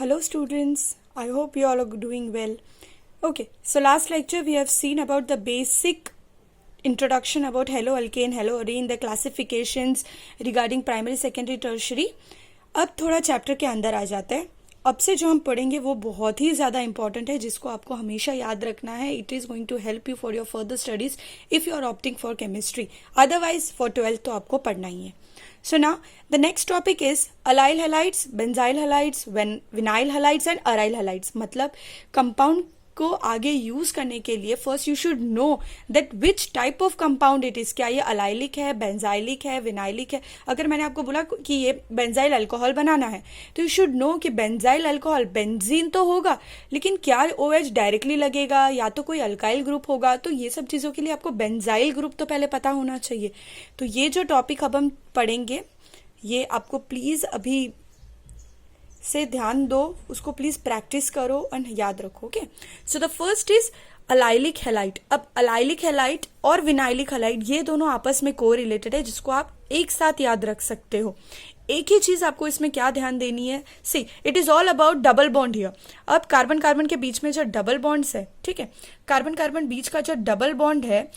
Hello students, I hope you all are doing well. Okay, so last lecture we have seen about the basic introduction about haloalkane, haloarene, the classifications regarding primary, secondary, tertiary. अब थोड़ा chapter के अंदर आ जाते हैं. अब से जो हम पढ़ेंगे वो बहुत ही ज़्यादा इंपॉर्टेंट है, जिसको आपको हमेशा याद रखना है. It is going to help you for your further studies if you are opting for chemistry. Otherwise for 12th तो आपको पढ़ना ही है. So now the next topic is allyl halides, benzyl halides, vinyl halides and aryl halides. मतलब compound को आगे use करने के लिए first you should know that which type of compound it is. क्या ये अलाइलिक है, बेंजाइलिक है, विनाइलिक है. अगर मैंने आपको बोला कि ये बेंजाइल अल्कोहल बनाना है तो यू शुड नो कि बेंजाइल अल्कोहल बेंजीन तो होगा, लेकिन क्या OH डायरेक्टली लगेगा या तो कोई अल्काइल ग्रुप होगा. तो ये सब चीज़ों के लिए आपको बेंजाइल ग्रुप तो पहले पता होना चाहिए. तो ये जो टॉपिक अब हम पढ़ेंगे ये आपको प्लीज़ अभी से ध्यान दो, उसको प्लीज प्रैक्टिस करो और याद रखो. Okay, so the first is allylic halide. अब अलाइलिक हैलाइड और विनाइलिक हैलाइड ये दोनों आपस में को रिलेटेड है, जिसको आप एक साथ याद रख सकते हो. एक ही चीज आपको इसमें क्या ध्यान देनी है, see it is all about double bond here. अब कार्बन कार्बन के बीच में जो डबल बॉन्ड्स है, ठीक है, कार्बन कार्बन बीच का जो डबल बॉन्ड है,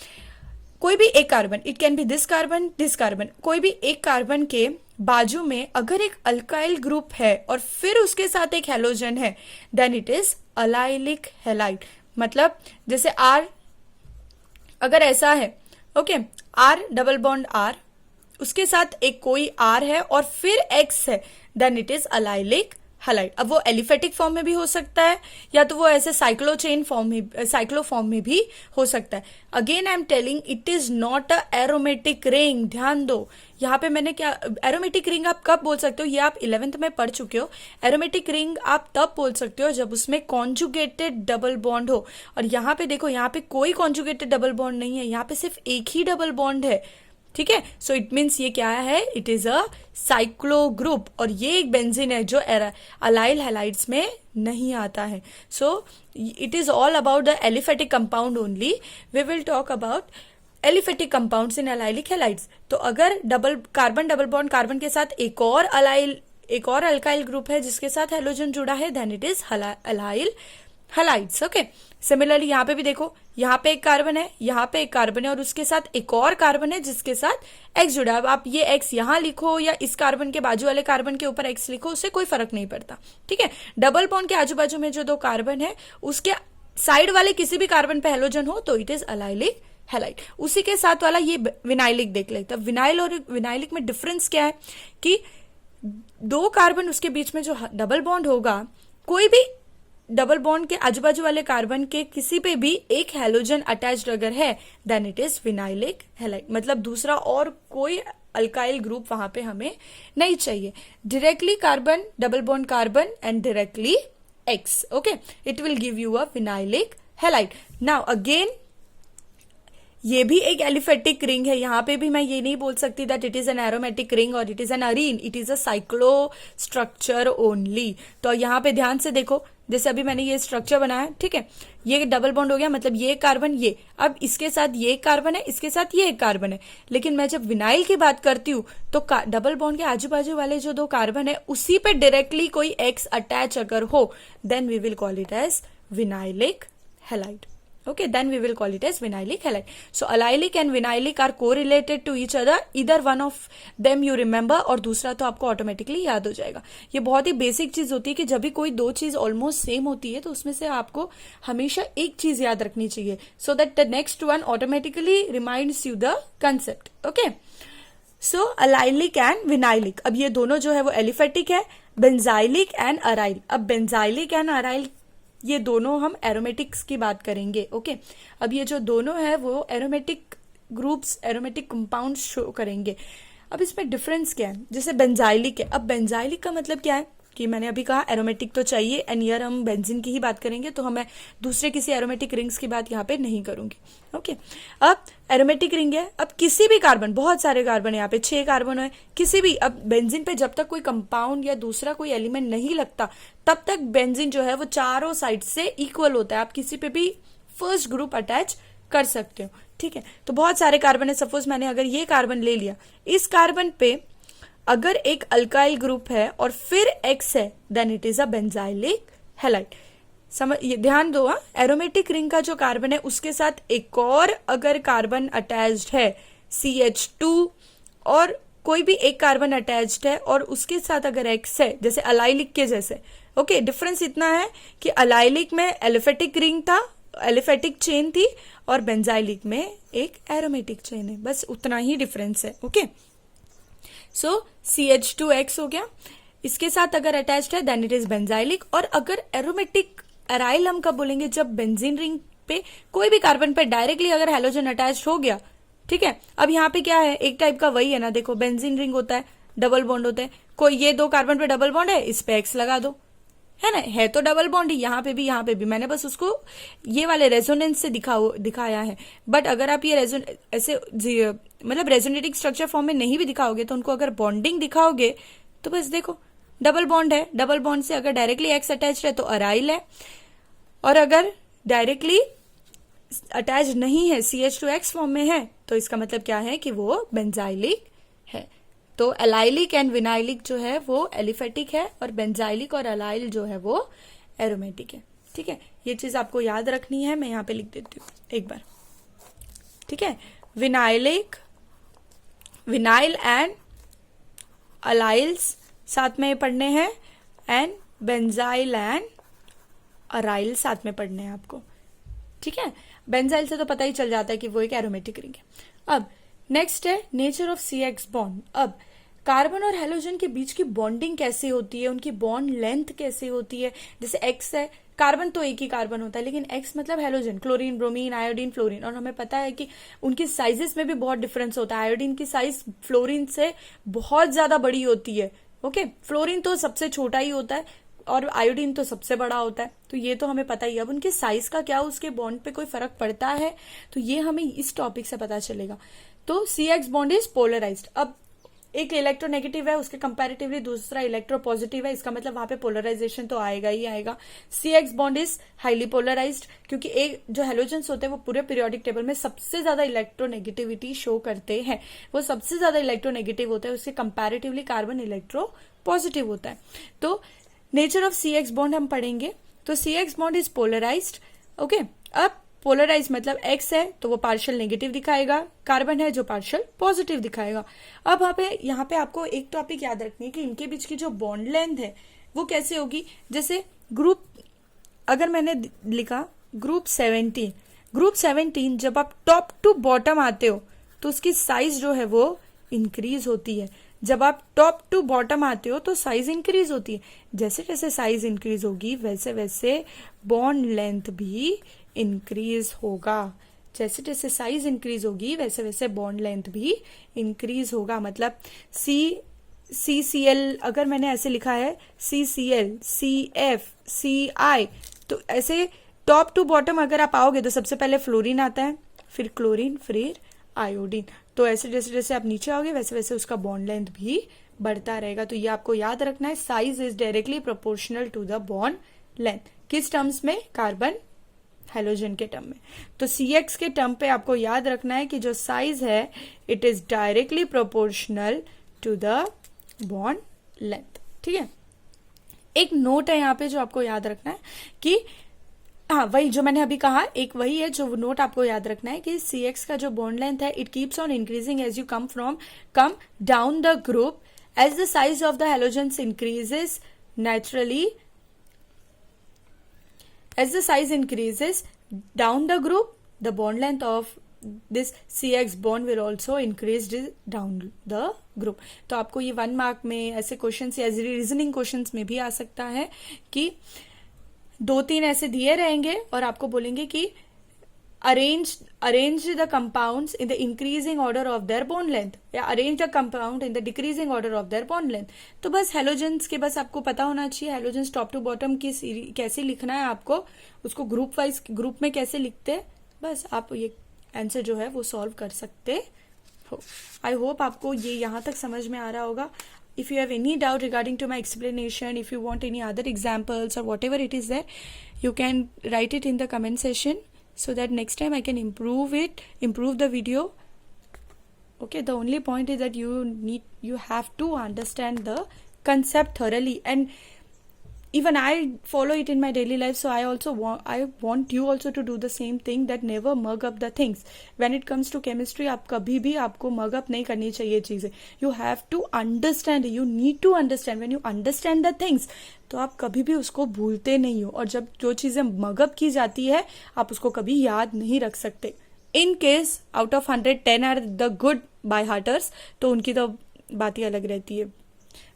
कोई भी एक carbon, it can be this carbon, कोई भी एक कार्बन के बाजू में अगर एक अल्काइल ग्रुप है और फिर उसके साथ एक हेलोजन है, then it is allylic halide. मतलब जैसे आर अगर ऐसा है, okay, R double bond R, उसके साथ एक कोई आर है और फिर एक्स है, then it is allylic halide. अब वो एलिफेटिक फॉर्म में भी हो सकता है या तो वो ऐसे साइक्लोचेन फॉर्म में, साइक्लोफॉर्म में भी हो सकता है. Again I am telling it is not a aromatic ring. ध्यान दो, यहाँ पे मैंने क्या, एरोमेटिक रिंग आप कब बोल सकते हो, ये आप 11th में पढ़ चुके हो. एरोमेटिक रिंग आप तब बोल सकते हो जब उसमें कॉन्जुगेटेड डबल बॉन्ड हो. और यहाँ पे देखो, यहाँ पे कोई कॉन्जुगेटेड डबल बॉन्ड नहीं है, यहाँ पे सिर्फ एक ही डबल बॉन्ड है. ठीक है, सो इट मीन्स ये क्या है, it is a cyclo group. और ये एक बेंजीन है जो अलाइल हैलाइड्स में नहीं आता है. So it is all about the aliphatic compound only. We will talk about aliphatic compounds in allylic halides. तो अगर डबल बॉन्ड कार्बन के साथ एक और अल्काइल ग्रुप है जिसके साथ हेलोजन जुड़ा है, then it is allyl halides. Okay, similarly यहाँ पे भी देखो, यहाँ पे एक कार्बन है, यहाँ पे एक कार्बन है और उसके साथ एक और कार्बन है जिसके साथ एक्स जुड़ा है. अब आप ये एक्स यहाँ लिखो या इस कार्बन के बाजू वाले कार्बन के ऊपर एक्स लिखो, उससे कोई फर्क नहीं पड़ता. ठीक है, डबल बॉन्ड के आजू बाजू में जो दो कार्बन है उसके साइड वाले किसी भी कार्बन पे हेलोजन हो तो इट इज अलाइलिक हैलाइड. उसी के साथ वाला ये विनाइलिक देख लेते. विनाइल और विनाइलिक में डिफरेंस क्या है कि दो कार्बन उसके बीच में जो डबल बॉन्ड होगा, कोई भी डबल बॉन्ड के आजू बाजू वाले कार्बन के किसी पे भी एक हेलोजन अटैच्ड अगर है, then it is vinylic halide. मतलब दूसरा और कोई अल्काइल ग्रुप वहां पे हमें नहीं चाहिए. Directly carbon, double bond carbon and directly x. Okay, it will give you a vinylic halide. Now again ये भी एक एलिफेटिक रिंग है. यहाँ पे भी मैं ये नहीं बोल सकती that it is an aromatic ring or it is an arene. It is a cyclo structure only. तो यहाँ पे ध्यान से देखो, जैसे अभी मैंने ये स्ट्रक्चर बनाया, ठीक है, ये डबल बॉन्ड हो गया, मतलब ये कार्बन, ये अब इसके साथ ये कार्बन है, इसके साथ ये एक कार्बन है. लेकिन मैं जब विनाइल की बात करती हूँ तो डबल बॉन्ड के आजू बाजू वाले जो दो कार्बन है उसी पे डायरेक्टली कोई एक्स अटैच अगर हो, then we will call it as vinylic halide. Okay, then we will call it as vinylic halide. So allylic and vinylic are correlated to each other. Either one of them you remember और दूसरा तो आपको automatically याद हो जाएगा. ये बहुत ही basic चीज होती है कि जब भी कोई दो चीज ऑलमोस्ट सेम होती है तो उसमें से आपको हमेशा एक चीज याद रखनी चाहिए, so that the next one automatically reminds you the concept. Okay, so allylic and vinylic, अब ये दोनों जो है वो एलिफेटिक है. बेंजाइलिक एंड अराइल, अब बेंजाइलिक एंड अराइल ये दोनों हम एरोमेटिक्स की बात करेंगे. ओके, अब ये जो दोनों है वो aromatic groups, aromatic compound show करेंगे. अब इसमें डिफरेंस क्या है, जैसे बेंजाइलिक है. अब बेंजाइलिक का मतलब क्या है कि मैंने अभी कहा एरोमेटिक तो चाहिए, एंड ईयर हम बेंजीन की ही बात करेंगे, तो हमें दूसरे किसी एरोमेटिक रिंग्स की बात यहाँ पे नहीं करूंगी. ओके, अब एरोमेटिक रिंग है. अब किसी भी कार्बन, बहुत सारे कार्बन है यहाँ पे, 6 कार्बन है, किसी भी, अब बेंजीन पे जब तक कोई कंपाउंड या दूसरा कोई एलिमेंट नहीं लगता तब तक बेंजीन जो है वो चारों साइड से इक्वल होता है. आप किसी पे भी फर्स्ट ग्रुप अटैच कर सकते हो. ठीक है, तो बहुत सारे कार्बन है. सपोज मैंने अगर ये कार्बन ले लिया, इस कार्बन पे अगर एक अल्काइल ग्रुप है और फिर X है then it is a benzylic halide. समझ, ये ध्यान दो। एरोमेटिक रिंग का जो कार्बन है उसके साथ एक और अगर कार्बन अटैच्ड है CH2 और कोई भी एक कार्बन अटैच्ड है और उसके साथ अगर X है, जैसे अलाइलिक के जैसे, ओके, डिफरेंस इतना है कि अलाइलिक में एलिफेटिक रिंग था, एलिफेटिक चेन थी, और बेंजाइलिक में एक एरोमेटिक चेन है, बस उतना ही डिफरेंस है। ओके, सो CH2X हो गया, इसके साथ अगर अटैच्ड है देन इट इज बेंजाइलिक। और अगर एरोमेटिक एराइल हम कब बोलेंगे, जब बेंजीन रिंग पे कोई भी कार्बन पे डायरेक्टली अगर हैलोजन अटैच्ड हो गया, ठीक है। अब यहाँ पे क्या है, एक टाइप का वही है ना, देखो बेंजीन रिंग होता है, डबल बॉन्ड होता है, कोई ये दो कार्बन पे डबल बॉन्ड है, इस पे X लगा दो, है ना, है तो डबल बॉन्ड ही, यहाँ पे भी यहाँ पे भी। मैंने बस उसको ये वाले रेजोनेंस से दिखाया है। बट अगर आप ये ऐसे मतलब रेजोनेटिक स्ट्रक्चर फॉर्म में नहीं भी दिखाओगे तो उनको अगर बॉन्डिंग दिखाओगे तो बस देखो डबल बॉन्ड है, डबल बॉन्ड से अगर डायरेक्टली X अटैच है तो अराइल है, और अगर डायरेक्टली अटैच नहीं है CH2X फॉर्म में है तो इसका मतलब क्या है कि वो बेंजाइलिक है। तो एलाइलिक एंड विनाइलिक जो है वो एलिफेटिक है और बेंजाइलिक और अलाइल जो है वो एरोमेटिक है। ठीक है, ये चीज आपको याद रखनी है, मैं यहाँ पे लिख देती हूँ एक बार। ठीक है, विनाइलिक, विनाइल एंड अलाइल्स साथ में पढ़ने हैं, एंड बेंजाइल एंड अराइल साथ में पढ़ने हैं आपको। ठीक है, बेंजाइल से तो पता ही चल जाता है कि वो एक एरोमेटिक रिंग है। अब नेक्स्ट है नेचर ऑफ CX बॉन्ड। अब कार्बन और हैलोजन के बीच की बॉन्डिंग कैसे होती है, उनकी बॉन्ड लेंथ कैसे होती है। जैसे X है, कार्बन तो एक ही कार्बन होता है, लेकिन X मतलब halogen, chlorine, bromine, iodine, fluorine, और हमें पता है कि उनकी साइजेस में भी बहुत डिफरेंस होता है। आयोडीन की साइज फ्लोरीन से बहुत ज्यादा बड़ी होती है। ओके, फ्लोरीन तो सबसे छोटा ही होता है और आयोडीन तो सबसे बड़ा होता है, तो ये तो हमें पता ही है। अब उनके साइज का क्या, उसके बॉन्ड पे कोई फर्क पड़ता है, तो ये हमें इस टॉपिक से पता चलेगा। तो CX बॉन्ड इज पोलराइज्ड। अब एक इलेक्ट्रोनेगेटिव है, उसके कंपैरेटिवली दूसरा इलेक्ट्रोपॉजिटिव है, इसका मतलब वहां पे पोलराइजेशन तो आएगा ही आएगा। CX bond is highly polarised, क्योंकि एक जो हैलोजेंस होते हैं वो पूरे पीरियोडिक टेबल में सबसे ज्यादा इलेक्ट्रोनेगेटिविटी शो करते हैं, वो सबसे ज्यादा इलेक्ट्रोनेगेटिव होता है, उसके कंपैरेटिवली कार्बन इलेक्ट्रो पॉजिटिव होता है। तो नेचर ऑफ CX बॉन्ड हम पढ़ेंगे। तो CX bond is polarised. Okay, अब पोलराइज मतलब X है तो वो पार्शियल नेगेटिव दिखाएगा, कार्बन है जो पार्शियल पॉजिटिव दिखाएगा। अब यहाँ पे आपको एक टॉपिक याद रखनी है कि इनके बीच की जो बॉन्ड लेंथ है वो कैसे होगी। जैसे ग्रुप, अगर मैंने लिखा ग्रुप 17 जब आप टॉप टू बॉटम आते हो तो उसकी साइज जो है वो इंक्रीज होती है। जब आप टॉप टू बॉटम आते हो तो साइज इंक्रीज होती है। जैसे जैसे साइज इंक्रीज होगी वैसे वैसे बॉन्ड लेंथ भी इंक्रीज होगा। जैसे जैसे साइज इंक्रीज होगी वैसे वैसे बॉन्ड लेंथ भी इंक्रीज होगा। मतलब CCl अगर मैंने ऐसे लिखा है CCl, CF, CI, तो ऐसे टॉप टू बॉटम अगर आप आओगे तो सबसे पहले फ्लोरीन आता है, फिर क्लोरीन, फिर आयोडीन। तो ऐसे जैसे जैसे आप नीचे आओगे वैसे वैसे उसका बॉन्ड लेंथ भी बढ़ता रहेगा। तो ये आपको याद रखना है, size is directly proportional to the bond length. किस टर्म्स में? कार्बन हैलोजन के टर्म में। तो CX के टर्म पे आपको याद रखना है कि जो साइज है it is directly proportional to the bond length. ठीक है, एक नोट है यहाँ पे जो आपको याद रखना है कि हाँ, वही जो मैंने अभी कहा, एक वही है जो नोट आपको याद रखना है कि CX का जो बॉन्ड लेंथ है it keeps on increasing as you come down the group as the size of the halogens increases naturally. As the size increases down the group, the bond length of this CX bond will also increase down the group. तो आपको ये 1 mark में ऐसे questions या reasoning questions में भी आ सकता है कि 2-3 ऐसे दिए रहेंगे और आपको बोलेंगे कि arrange the compounds in the increasing order of their bond length या arrange the compound in the decreasing order of their bond length. तो बस हेलोजेंस के बस आपको पता होना चाहिए हेलोजेंस टॉप टू बॉटम की कैसे लिखना है, आपको उसको ग्रुप वाइज ग्रुप में कैसे लिखते हैं, बस आप ये आंसर जो है वो सॉल्व कर सकते हो। आई होप आपको ये यहाँ तक समझ में आ रहा होगा। If you have any doubt regarding to my explanation, if you want any other examples or whatever it is there, you can write it in the comment section so that next time I can improve the video Okay, the only point is that you have to understand the concept thoroughly, and even I follow it in my daily life. So I want you also to do the same thing, that never mug up the things. When it comes to chemistry, आप कभी भी आपको mug up नहीं करनी चाहिए चीजें. You have to understand, you need to understand. When you understand the things, तो आप कभी भी उसको भूलते नहीं हो, और जब जो चीजें mug up की जाती है आप उसको कभी याद नहीं रख सकते. In case out of 110 are the good by hearters, तो उनकी तो बात ही अलग रहती है.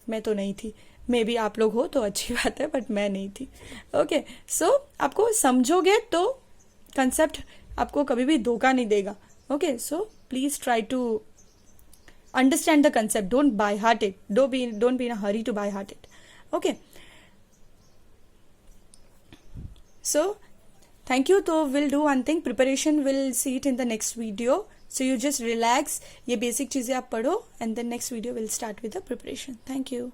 मैं तो नहीं थी, मे बी आप लोग हो तो अच्छी बात है, बट मैं नहीं थी. ओके, सो आपको समझोगे तो कंसेप्ट आपको कभी भी धोखा नहीं देगा. Okay, so please try to understand the concept, don't by heart it, don't be in a hurry to by heart it. Okay, so thank you. तो will do one thing, preparation will see it in the next video. So you just relax, ये basic चीजें आप पढ़ो, and then next video will start with the preparation. Thank you.